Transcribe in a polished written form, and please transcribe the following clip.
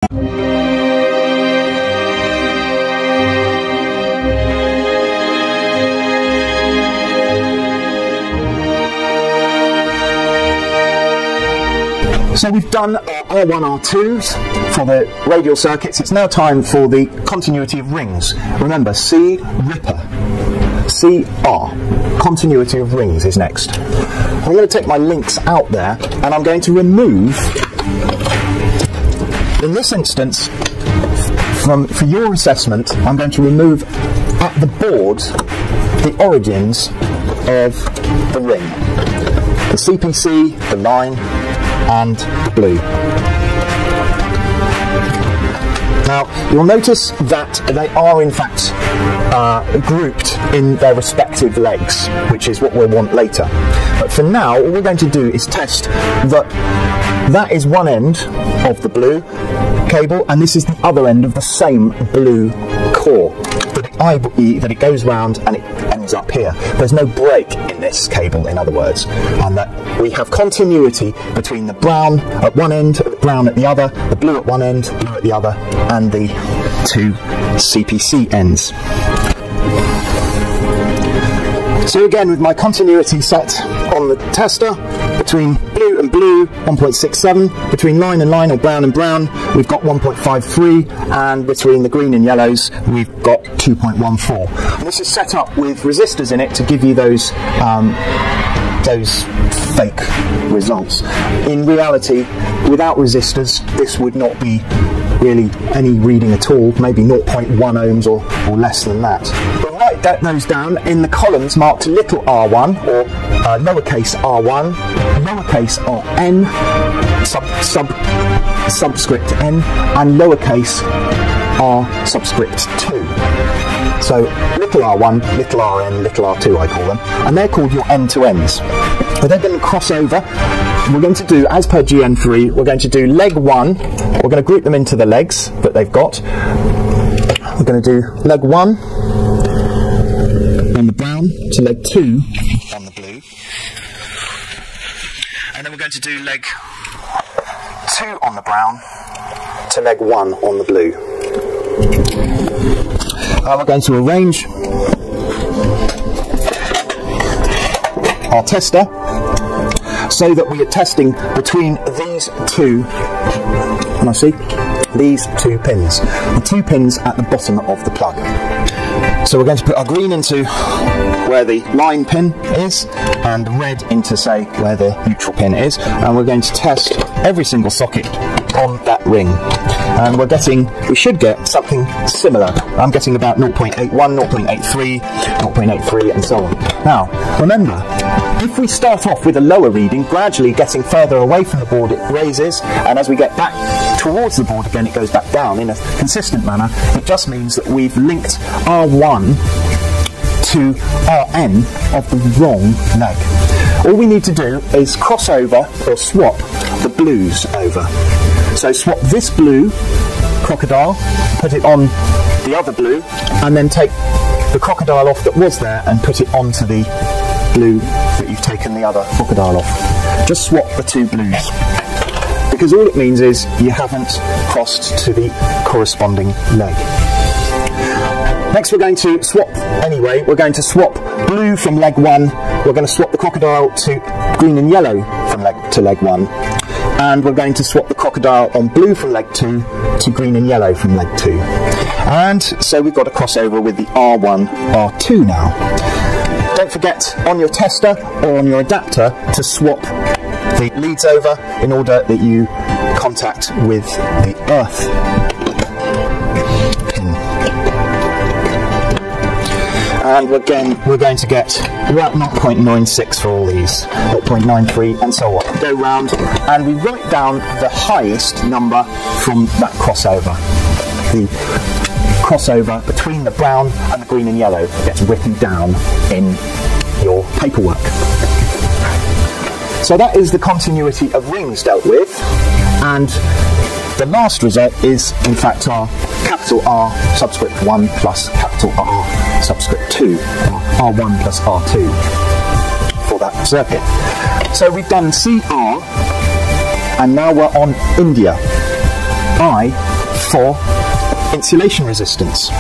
So we've done R1, R2s for the radial circuits. It's now time for the continuity of rings. Remember, C, Ripper. C, R. Continuity of rings is next. I'm going to take my links out there and I'm going to remove, in this instance, for your assessment, I'm going to remove at the board the origins of the ring. The CPC, the line, and the blue. Now, you'll notice that they are in fact grouped in their respective legs, which is what we'll want later. But for now, all we're going to do is test that that is one end of the blue cable, and this is the other end of the same blue core. That it goes round and it ends up here. There's no break in this cable, in other words, and that we have continuity between the brown at one end, the brown at the other, the blue at one end, blue at the other, and the two CPC ends. So again, with my continuity set on the tester, between blue and blue, 1.67, between line and line, or brown and brown, we've got 1.53, and between the green and yellows, we've got 2.14. And this is set up with resistors in it to give you those fake results. In reality, without resistors, this would not be really any reading at all, maybe 0.1 ohms or less than that. But write those down in the columns marked little r1 or lowercase r1, lowercase rn, subscript n, and lowercase r subscript 2. So little r1, little rn, little r2 I call them, and they're called your end-to-ends. But they're going to cross over. We're going to do, as per GN3, we're going to do leg 1, we're going to group them into the legs that they've got. We're going to do leg 1 on the brown to leg 2 on the blue. And then we're going to do leg 2 on the brown to leg 1 on the blue. We're going to arrange our tester so that we are testing between these two, can I see? These two pins. The two pins at the bottom of the plug. So we're going to put our green into where the line pin is, and red into, say, where the neutral pin is, and we're going to test every single socket on that ring. And we should get something similar. I'm getting about 0.81, 0.83, 0.83, and so on. Now, remember, if we start off with a lower reading, gradually getting further away from the board, it raises, and as we get back towards the board again, it goes back down in a consistent manner. It just means that we've linked R1 to Rn of the wrong leg. All we need to do is cross over or swap the blues over. So swap this blue crocodile, put it on the other blue, and then take the crocodile off that was there and put it onto the blue that you've taken the other crocodile off. Just swap the two blues, because all it means is you haven't crossed to the corresponding leg. Next we're going to swap, anyway, we're going to swap blue from leg 1, we're going to swap the crocodile to green and yellow from leg 1, and we're going to swap the crocodile on blue from leg 2 to green and yellow from leg 2. And so we've got a crossover with the R1, R2 now. Don't forget on your tester or on your adapter to swap the leads over in order that you contact with the earth pin. And again, we're going to get about 0.96 for all these, 0.93 and so on. Go round and we write down the highest number from that crossover. The crossover between the brown and the green and yellow gets written down in your paperwork. So that is the continuity of rings dealt with, and the last result is in fact our capital R subscript 1 plus capital R subscript 2, R1 plus R2 for that circuit. So we've done CR, and now we're on India. I for insulation resistance.